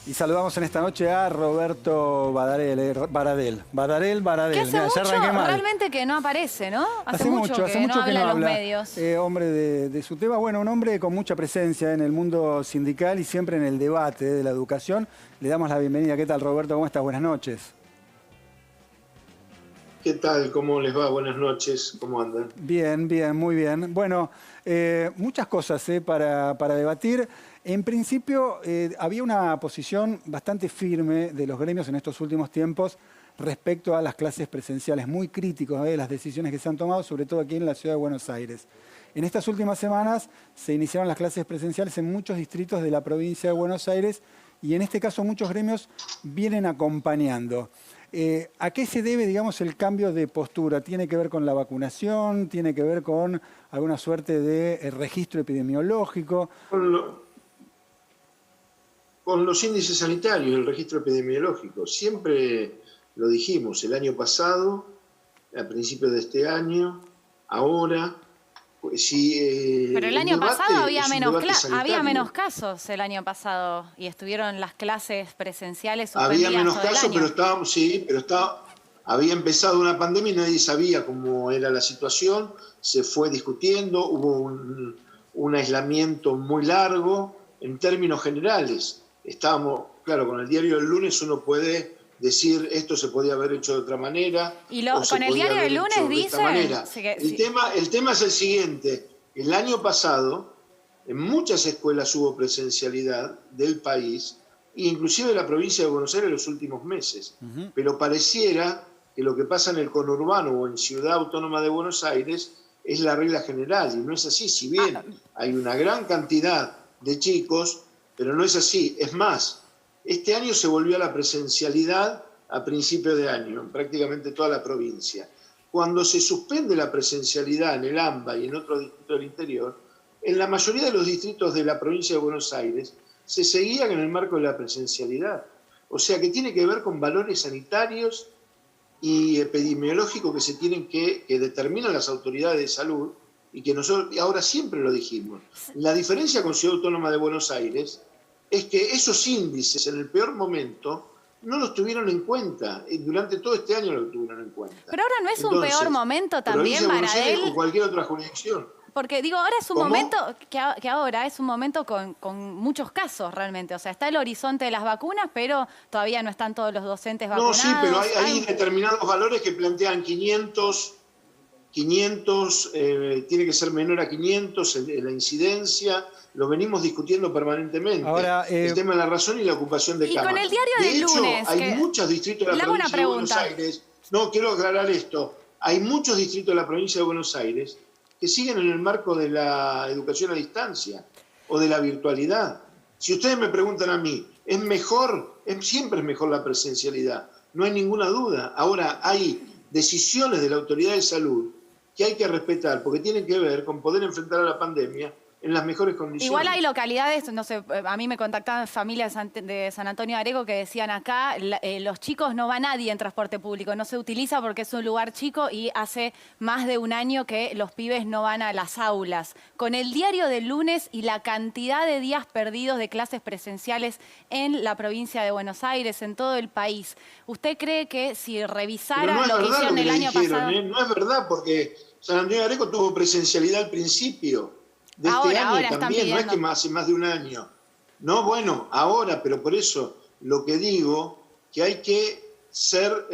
Y saludamos en esta noche a Roberto Baradel. Que hace Mirá, ya arranqué mucho mal. realmente que no aparece, ¿no? Hace mucho que no habla en los habla. medios. Hombre de SUTEBA, bueno, un hombre con mucha presencia en el mundo sindical y siempre en el debate de la educación. Le damos la bienvenida. ¿Qué tal, Roberto? ¿Cómo estás? Buenas noches. ¿Qué tal? ¿Cómo les va? Buenas noches. ¿Cómo andan? Bien, bien, muy bien. Bueno, muchas cosas para debatir. En principio, había una posición bastante firme de los gremios en estos últimos tiempos respecto a las clases presenciales, muy críticos de las decisiones que se han tomado, sobre todo aquí en la ciudad de Buenos Aires. En estas últimas semanas se iniciaron las clases presenciales en muchos distritos de la provincia de Buenos Aires y en este caso muchos gremios vienen acompañando. ¿A qué se debe, digamos, el cambio de postura? ¿Tiene que ver con la vacunación? ¿Tiene que ver con alguna suerte de registro epidemiológico? Con los índices sanitarios, el registro epidemiológico. Siempre lo dijimos, el año pasado, a principios de este año, ahora. Pero el año pasado había menos casos el año pasado y estuvieron las clases presenciales suspendidas. Había menos todo el casos, año. pero había empezado una pandemia y nadie sabía cómo era la situación. Se fue discutiendo, hubo un aislamiento muy largo en términos generales. Estábamos, claro, con el diario del lunes uno puede decir esto se podía haber hecho de otra manera. Y con el diario del lunes dicen... El tema es el siguiente. El año pasado, en muchas escuelas hubo presencialidad del país, inclusive en la provincia de Buenos Aires en los últimos meses. Pero pareciera que lo que pasa en el conurbano o en Ciudad Autónoma de Buenos Aires es la regla general, y no es así. Si bien hay una gran cantidad de chicos, pero no es así. Es más, este año se volvió a la presencialidad a principio de año, en prácticamente toda la provincia. Cuando se suspende la presencialidad en el AMBA y en otros distritos del interior, en la mayoría de los distritos de la provincia de Buenos Aires se seguían en el marco de la presencialidad. O sea que tiene que ver con valores sanitarios y epidemiológicos que se tienen que determinan las autoridades de salud y que nosotros ahora siempre lo dijimos. La diferencia con Ciudad Autónoma de Buenos Aires es que esos índices en el peor momento no los tuvieron en cuenta, y durante todo este año los tuvieron en cuenta. Pero ahora no es un peor momento también, Baradel. O cualquier otra jurisdicción. Porque digo, ahora es un momento que ahora es un momento con muchos casos realmente. O sea, está el horizonte de las vacunas, pero todavía no están todos los docentes vacunados. No, sí, pero hay determinados valores que plantean 500, tiene que ser menor a 500 la incidencia. Lo venimos discutiendo permanentemente. Ahora, el tema de la razón y la ocupación de camas. Con el diario del lunes, hay muchos distritos de la provincia de Buenos Aires. No, quiero aclarar esto. Hay muchos distritos de la provincia de Buenos Aires que siguen en el marco de la educación a distancia o de la virtualidad. Si ustedes me preguntan a mí, ¿es mejor? Siempre es mejor la presencialidad, no hay ninguna duda. Ahora, hay decisiones de la autoridad de salud que hay que respetar porque tienen que ver con poder enfrentar a la pandemia en las mejores condiciones. Igual hay localidades, no sé, a mí me contactaban familias de San Antonio de Areco que decían acá, los chicos no va nadie en transporte público, no se utiliza porque es un lugar chico y hace más de un año que los pibes no van a las aulas. Con el diario del lunes y la cantidad de días perdidos de clases presenciales en la provincia de Buenos Aires, en todo el país, ¿usted cree que si revisara lo que hicieron el año pasado? No es verdad, porque San Antonio de Areco tuvo presencialidad al principio de este año también, no es que hace más de un año. No, bueno, ahora, pero por eso lo que digo, que hay que ser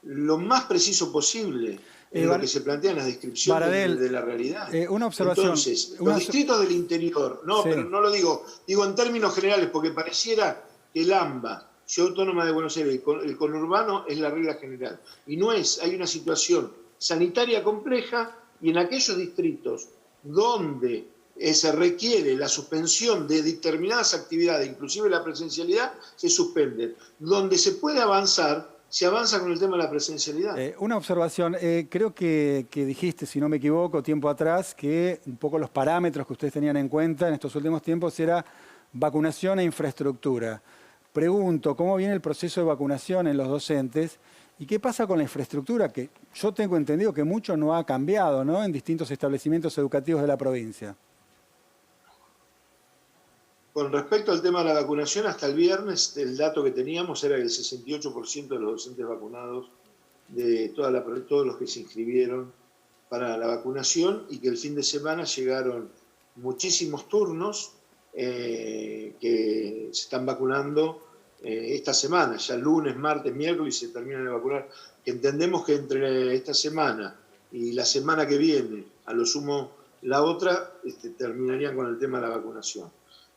lo más preciso posible en lo que se plantea en la descripción de la realidad. Una observación. Entonces, los distritos del interior, no, sí, pero no lo digo en términos generales, porque pareciera que el AMBA, Ciudad Autónoma de Buenos Aires, el conurbano es la regla general. Y no es, hay una situación sanitaria compleja y en aquellos distritos donde se requiere la suspensión de determinadas actividades, inclusive la presencialidad, se suspenden. Donde se puede avanzar, se avanza con el tema de la presencialidad. Una observación, creo que dijiste, si no me equivoco, tiempo atrás, que un poco los parámetros que ustedes tenían en cuenta en estos últimos tiempos era vacunación e infraestructura. Pregunto, ¿cómo viene el proceso de vacunación en los docentes? ¿Y qué pasa con la infraestructura? Que yo tengo entendido que mucho no ha cambiado, ¿no?, en distintos establecimientos educativos de la provincia. Con respecto al tema de la vacunación, hasta el viernes el dato que teníamos era que el 68% de los docentes vacunados, de todos los que se inscribieron para la vacunación, y que el fin de semana llegaron muchísimos turnos que se están vacunando esta semana, ya lunes, martes, miércoles se terminan de vacunar. Entendemos que entre esta semana y la semana que viene, a lo sumo la otra, terminarían con el tema de la vacunación.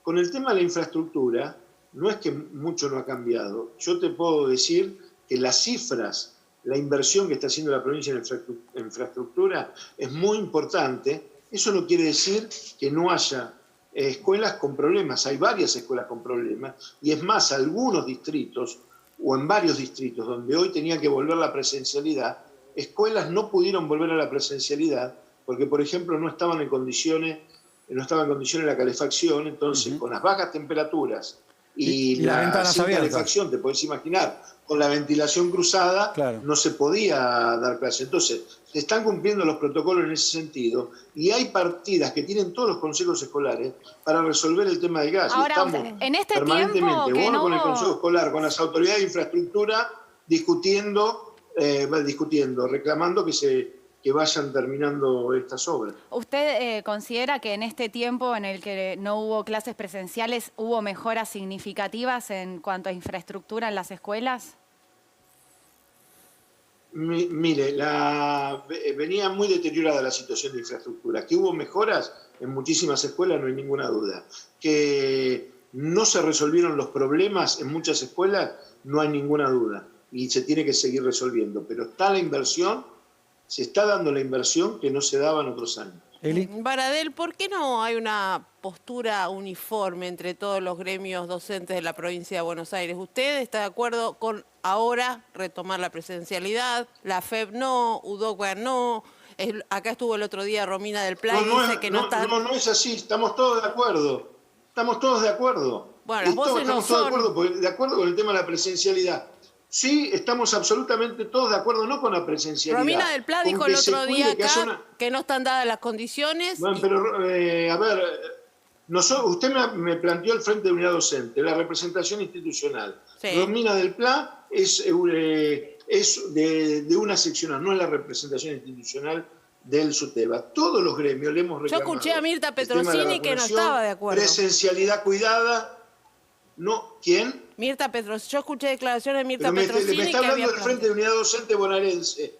Con el tema de la infraestructura, no es que mucho no ha cambiado. Yo te puedo decir que las cifras, la inversión que está haciendo la provincia en infraestructura es muy importante. Eso no quiere decir que no haya escuelas con problemas. Hay varias escuelas con problemas, y es más, algunos distritos, o en varios distritos, donde hoy tenía que volver la presencialidad, escuelas no pudieron volver a la presencialidad, porque, por ejemplo, no estaba en condiciones la calefacción. Entonces, con las bajas temperaturas y la sin calefacción, te podés imaginar, con la ventilación cruzada, claro, no se podía dar clase. Entonces, se están cumpliendo los protocolos en ese sentido, y hay partidas que tienen todos los consejos escolares para resolver el tema del gas. Ahora, y estamos en este permanentemente, tiempo con el consejo escolar, con las autoridades de infraestructura, discutiendo, reclamando que vayan terminando estas obras. ¿Usted considera que en este tiempo en el que no hubo clases presenciales hubo mejoras significativas en cuanto a infraestructura en las escuelas? Mire, venía muy deteriorada la situación de infraestructura. Que hubo mejoras en muchísimas escuelas, no hay ninguna duda. Que no se resolvieron los problemas en muchas escuelas, no hay ninguna duda. Y se tiene que seguir resolviendo. Pero está la inversión, se está dando la inversión que no se daba en otros años. Baradel, ¿por qué no hay una postura uniforme entre todos los gremios docentes de la provincia de Buenos Aires? ¿Usted está de acuerdo con ahora retomar la presencialidad? La FEB no, UDOCA no. Acá estuvo el otro día Romina del Play, dice que no está... No es así, estamos todos de acuerdo. Estamos todos de acuerdo. Bueno, las voces no son... de acuerdo con el tema de la presencialidad. Sí, estamos absolutamente todos de acuerdo, no con la presencialidad. Romina del Pla dijo el otro día acá que no están dadas las condiciones. Bueno, pero, a ver, usted me planteó el Frente de Unidad Docente, la representación institucional. Sí. Romina del Pla es de una seccional, no es la representación institucional del SUTEBA. Todos los gremios le hemos reclamado. Yo escuché a Mirta Petrosini que no estaba de acuerdo. Presencialidad cuidada. No, ¿quién? Mirta Petrosini. Yo escuché declaraciones de Mirta Petrosini. Me está hablando del Frente de Unidad Docente bonaerense.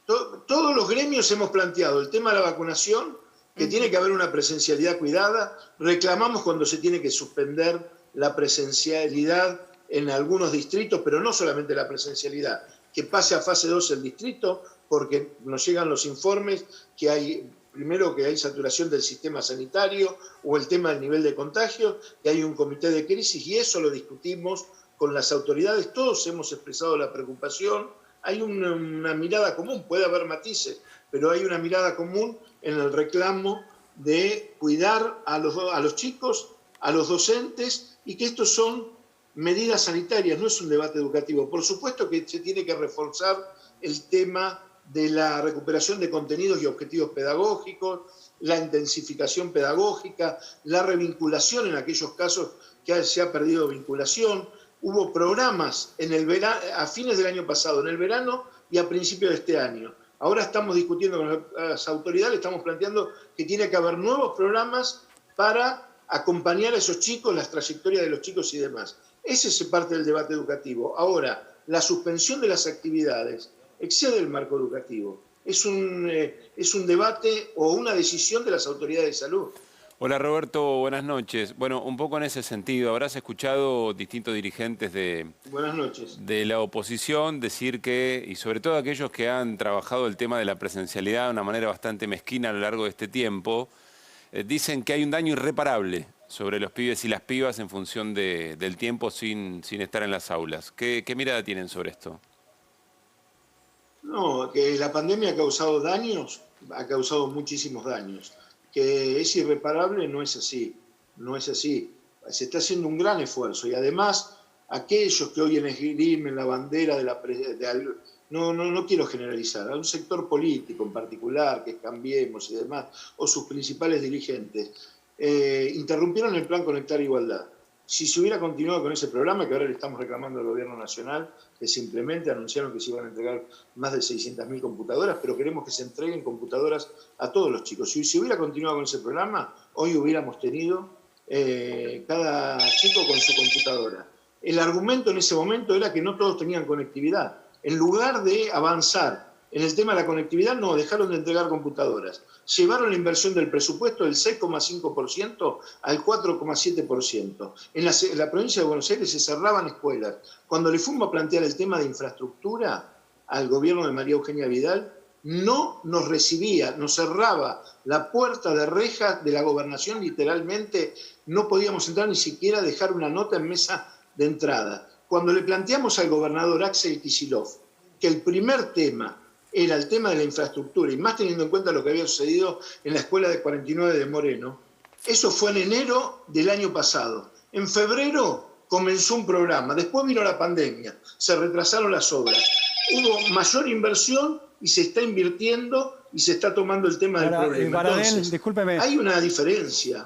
Todos los gremios hemos planteado el tema de la vacunación, que tiene que haber una presencialidad cuidada. Reclamamos cuando se tiene que suspender la presencialidad en algunos distritos, pero no solamente la presencialidad, que pase a fase 2 el distrito, porque nos llegan los informes que hay... Primero, que hay saturación del sistema sanitario, o el tema del nivel de contagio, que hay un comité de crisis, y eso lo discutimos con las autoridades. Todos hemos expresado la preocupación. Hay una mirada común, puede haber matices, pero hay una mirada común en el reclamo de cuidar a los chicos, a los docentes, y que estos son medidas sanitarias, no es un debate educativo. Por supuesto que se tiene que reforzar el tema de la recuperación de contenidos y objetivos pedagógicos, la intensificación pedagógica, la revinculación en aquellos casos que se ha perdido vinculación. Hubo programas a fines del año pasado, en el verano y a principios de este año. Ahora estamos discutiendo con las autoridades, estamos planteando que tiene que haber nuevos programas para acompañar a esos chicos, las trayectorias de los chicos y demás. Ese es parte del debate educativo. Ahora, la suspensión de las actividades excede el marco educativo. Es un debate o una decisión de las autoridades de salud. Hola Roberto, buenas noches. Bueno, un poco en ese sentido, habrás escuchado distintos dirigentes Buenas noches. de la oposición decir que, y sobre todo aquellos que han trabajado el tema de la presencialidad de una manera bastante mezquina a lo largo de este tiempo, dicen que hay un daño irreparable sobre los pibes y las pibas en función del tiempo sin estar en las aulas. ¿Qué mirada tienen sobre esto? No, que la pandemia ha causado daños, ha causado muchísimos daños. Que es irreparable, no es así, no es así. Se está haciendo un gran esfuerzo y además aquellos que hoy esgrimen la bandera no quiero generalizar, a un sector político en particular, que es Cambiemos y demás, o sus principales dirigentes, interrumpieron el plan Conectar Igualdad. Si se hubiera continuado con ese programa, que ahora le estamos reclamando al gobierno nacional, que simplemente anunciaron que se iban a entregar más de 600.000 computadoras, pero queremos que se entreguen computadoras a todos los chicos. Si se hubiera continuado con ese programa, hoy hubiéramos tenido cada chico con su computadora. El argumento en ese momento era que no todos tenían conectividad. En lugar de avanzar en el tema de la conectividad, no, dejaron de entregar computadoras. Llevaron la inversión del presupuesto del 6,5% al 4,7%. En la provincia de Buenos Aires se cerraban escuelas. Cuando le fuimos a plantear el tema de infraestructura al gobierno de María Eugenia Vidal, no nos recibía, nos cerraba la puerta de rejas de la gobernación, literalmente no podíamos entrar ni siquiera a dejar una nota en mesa de entrada. Cuando le planteamos al gobernador Axel Kicillof que el primer tema era el tema de la infraestructura, y más teniendo en cuenta lo que había sucedido en la escuela de 49 de Moreno, eso fue en enero del año pasado. En febrero comenzó un programa, después vino la pandemia, se retrasaron las obras, hubo mayor inversión y se está invirtiendo y se está tomando el tema del problema. Entonces, discúlpeme. Hay una diferencia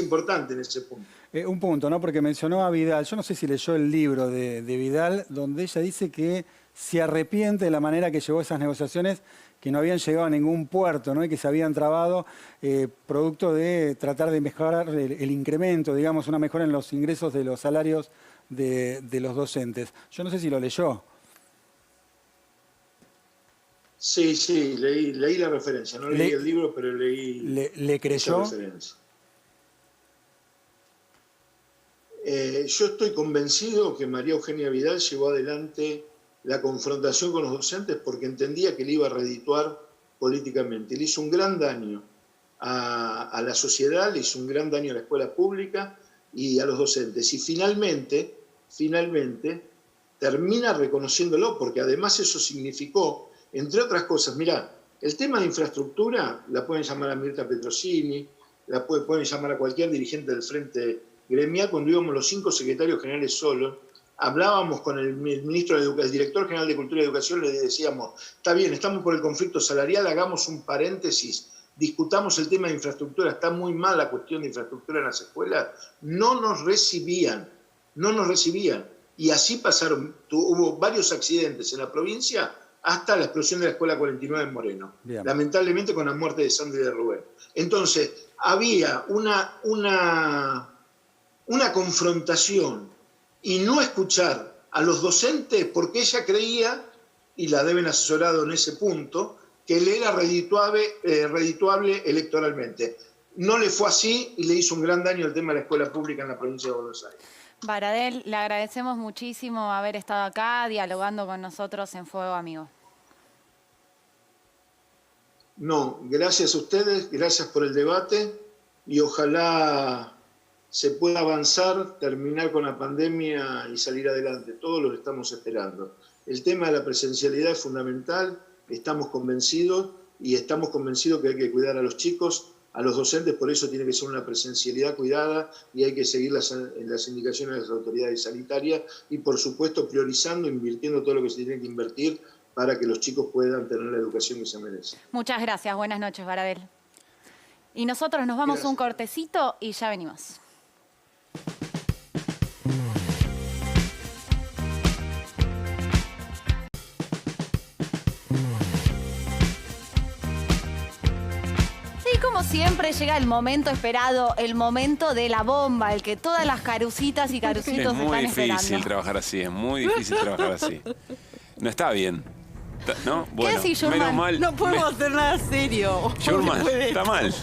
importante en ese punto. Un punto, ¿no? Porque mencionó a Vidal. Yo no sé si leyó el libro de Vidal, donde ella dice que se arrepiente de la manera que llevó esas negociaciones, que no habían llegado a ningún puerto, ¿no? Y que se habían trabado producto de tratar de mejorar el incremento, digamos, una mejora en los ingresos de los salarios de los docentes. Yo no sé si lo leyó. Sí, leí la referencia. No leí el libro, pero leí ¿Le creyó? esa referencia. Yo estoy convencido que María Eugenia Vidal llevó adelante la confrontación con los docentes porque entendía que le iba a redituar políticamente. Le hizo un gran daño a la sociedad, le hizo un gran daño a la escuela pública y a los docentes. Y finalmente termina reconociéndolo, porque además eso significó, entre otras cosas, mirá, el tema de infraestructura la pueden llamar a Mirta Petrosini, pueden llamar a cualquier dirigente del Frente Gremial. Cuando íbamos los 5 secretarios generales solos, hablábamos con el ministro el director general de Cultura y Educación, le decíamos, está bien, estamos por el conflicto salarial, hagamos un paréntesis, discutamos el tema de infraestructura, está muy mal la cuestión de infraestructura en las escuelas. No nos recibían. Y así pasaron, hubo varios accidentes en la provincia hasta la explosión de la escuela 49 en Moreno. Bien. Lamentablemente con la muerte de Sandra y de Rubén. Entonces, había una confrontación y no escuchar a los docentes porque ella creía, y la deben asesorado en ese punto, que le era redituable electoralmente. No le fue así y le hizo un gran daño al tema de la escuela pública en la provincia de Buenos Aires. Baradel, le agradecemos muchísimo haber estado acá dialogando con nosotros en Fuego Amigo. No, gracias a ustedes, gracias por el debate y ojalá se pueda avanzar, terminar con la pandemia y salir adelante. Todos lo estamos esperando. El tema de la presencialidad es fundamental, estamos convencidos que hay que cuidar a los chicos, a los docentes, por eso tiene que ser una presencialidad cuidada y hay que seguir las indicaciones de las autoridades sanitarias y, por supuesto, priorizando, invirtiendo todo lo que se tiene que invertir para que los chicos puedan tener la educación que se merecen. Muchas gracias. Buenas noches, Baradel. Y nosotros nos vamos un cortecito y ya venimos. Y como siempre llega el momento esperado, el momento de la bomba, el que todas las carucitas y carucitos están esperando. Es muy difícil trabajar así, es muy difícil trabajar así. No está bien. ¿No? Bueno, ¿Qué decís, Jurman? menos mal. No podemos hacer nada serio. Jurman, está mal.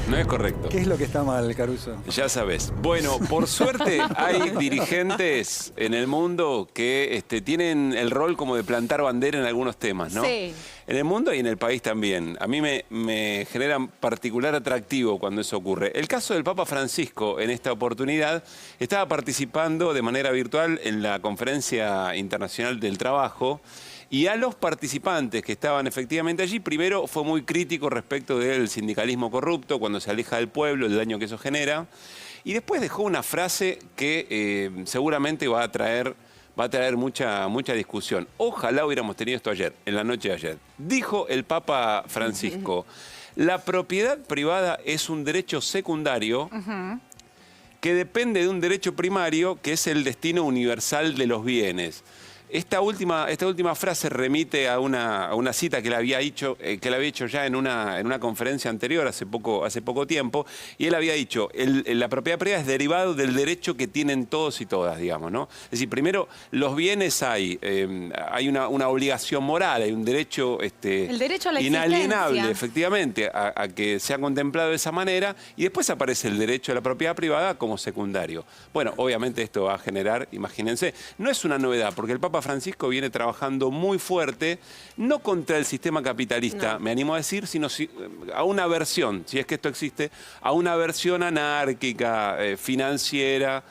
No es correcto. ¿Qué es lo que está mal, Caruso? Ya sabes. Bueno, por suerte hay dirigentes en el mundo que tienen el rol como de plantar bandera en algunos temas, ¿no? Sí. En el mundo y en el país también. A mí me genera particular atractivo cuando eso ocurre. El caso del Papa Francisco en esta oportunidad estaba participando de manera virtual en la Conferencia Internacional del Trabajo. Y a los participantes que estaban efectivamente allí, primero fue muy crítico respecto del sindicalismo corrupto, cuando se aleja del pueblo, el daño que eso genera. Y después dejó una frase que seguramente va a traer mucha discusión. Ojalá hubiéramos tenido esto ayer, en la noche de ayer. Dijo el Papa Francisco, la propiedad privada es un derecho secundario que depende de un derecho primario, que es el destino universal de los bienes. Esta última frase remite a una cita que él había hecho ya en una conferencia anterior, hace poco tiempo, y él había dicho, la propiedad privada es derivado del derecho que tienen todos y todas, digamos, ¿no? Es decir, primero, los bienes hay una obligación moral, hay un derecho, el derecho a la inalienable, existencia. Efectivamente, a que sea contemplado de esa manera, y después aparece el derecho a la propiedad privada como secundario. Bueno, obviamente esto va a generar, imagínense, no es una novedad, porque el Papa Francisco viene trabajando muy fuerte, no contra el sistema capitalista, me animo a decir, sino a una versión, si es que esto existe, a una versión anárquica, financiera,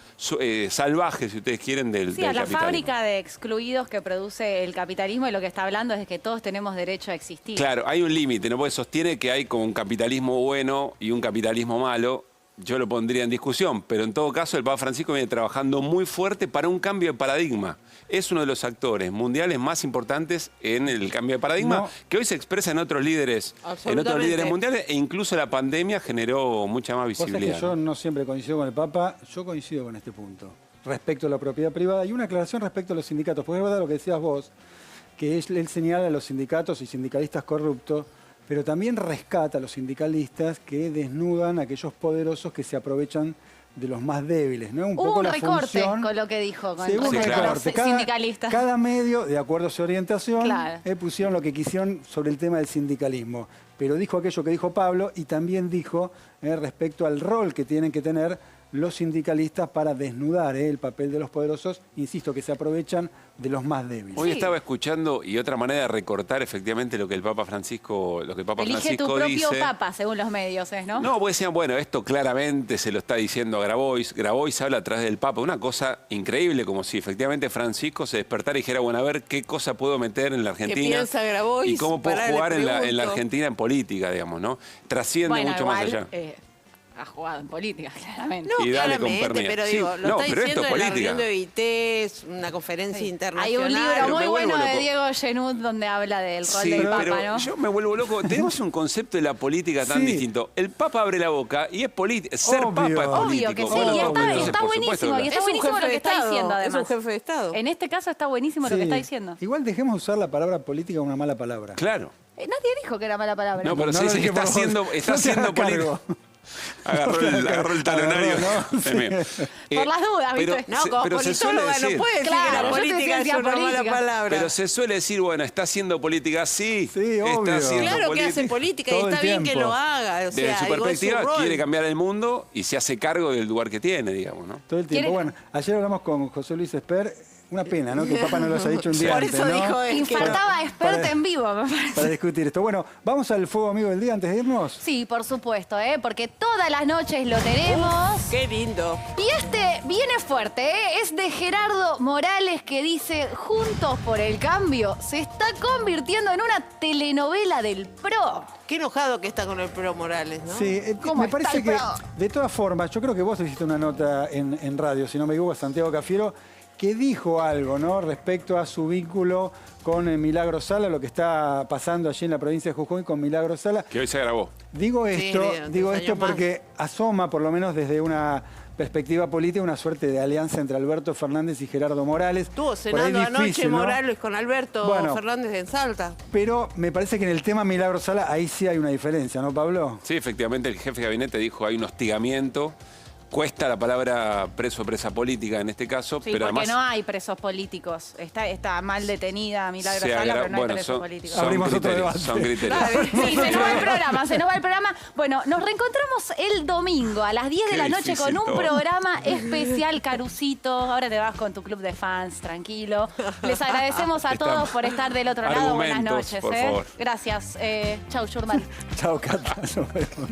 salvaje, si ustedes quieren, del Sí, a la capitalismo. fábrica de excluidos que produce el capitalismo, y lo que está hablando es de que todos tenemos derecho a existir. Claro, hay un límite, ¿no? Porque sostiene que hay como un capitalismo bueno y un capitalismo malo. Yo lo pondría en discusión, pero en todo caso el Papa Francisco viene trabajando muy fuerte para un cambio de paradigma. Es uno de los actores mundiales más importantes en el cambio de paradigma, que hoy se expresa en otros líderes mundiales, e incluso la pandemia generó mucha más visibilidad. Que yo no siempre coincido con el Papa, yo coincido con este punto, respecto a la propiedad privada, y una aclaración respecto a los sindicatos, porque es verdad lo que decías vos, que él señala a los sindicatos y sindicalistas corruptos, pero también rescata a los sindicalistas que desnudan a aquellos poderosos que se aprovechan de los más débiles, ¿no? Hubo un recorte con lo que dijo con los sindicalistas. Cada medio, de acuerdo a su orientación, pusieron lo que quisieron sobre el tema del sindicalismo. Pero dijo aquello que dijo Pablo y también dijo respecto al rol que tienen que tener los sindicalistas para desnudar el papel de los poderosos, insisto, que se aprovechan de los más débiles. Hoy estaba escuchando, y otra manera de recortar efectivamente lo que el Papa Francisco, Elige tu propio Papa, según los medios, ¿no? No, pues decían, bueno, esto claramente se lo está diciendo a Grabois. Grabois habla a través del Papa. Una cosa increíble, como si efectivamente Francisco se despertara y dijera, bueno, a ver qué cosa puedo meter en la Argentina. ¿Qué piensa Grabois? Y cómo puedo jugar en la Argentina en política, digamos, ¿no? Trasciende mucho más allá. Ha jugado en política, claramente. No, y dale claramente, con pero digo, lo está diciendo en la reunión de OIT, es una conferencia internacional. Hay un libro muy bueno de Diego Genud donde habla del rol del Papa, pero ¿no? yo me vuelvo loco. Tenemos un concepto de la política tan distinto. El Papa abre la boca y es político. Ser Papa es político. Obvio que sí, y está buenísimo. Y está buenísimo lo que está diciendo, además. Es un jefe de Estado. En este caso está buenísimo lo que está diciendo. Igual dejemos usar la palabra política una mala palabra. Claro. Nadie dijo que era mala palabra. No, pero sí dice que está haciendo político. Agarró el talonario. Por las dudas, ¿viste? No, como politóloga no puede decir que la política es una mala palabra. Pero se suele decir, bueno, está haciendo política, sí. Obvio. Claro que hace política y está bien que lo haga. O sea, desde su perspectiva, quiere cambiar el mundo y se hace cargo del lugar que tiene, digamos, ¿no? Todo el tiempo. Bueno, ayer hablamos con José Luis Esper. Una pena, ¿no? Que papá no lo haya dicho un día Por antes, eso ¿no? dijo Y faltaba experta en vivo, me parece. Para discutir esto. Bueno, ¿vamos al fuego amigo del día antes de irnos? Sí, por supuesto, porque todas las noches lo tenemos. ¡Qué lindo! Y este viene fuerte, es de Gerardo Morales, que dice: Juntos por el Cambio se está convirtiendo en una telenovela del PRO. Qué enojado que está con el PRO Morales, ¿no? Sí, me parece que, de todas formas, yo creo que vos hiciste una nota en radio, si no me equivoco, Santiago Cafiero, que dijo algo, ¿no? Respecto a su vínculo con Milagro Sala, lo que está pasando allí en la provincia de Jujuy con Milagro Sala. Que hoy se grabó. Digo esto, Sí, porque asoma, por lo menos desde una perspectiva política, una suerte de alianza entre Alberto Fernández y Gerardo Morales. Estuvo cenando anoche ¿no? Morales con Alberto Fernández en Salta. Pero me parece que en el tema Milagro Sala ahí sí hay una diferencia, ¿no, Pablo? Sí, efectivamente, el jefe de gabinete dijo hay un hostigamiento. Cuesta la palabra preso o presa política en este caso, Sí, pero porque además... no hay presos políticos. Está mal detenida Milagro Sala, pero no hay presos políticos. Abrimos otro debate. Son criterios. Sí, se nos va el programa. Bueno, nos reencontramos el domingo a las 10 de la noche con un programa especial, Carucito. Ahora te vas con tu club de fans, tranquilo. Les agradecemos a todos por estar del otro lado. Buenas noches. Por favor. Gracias. Chau, Schurman. Chau, Cata. Nos vemos.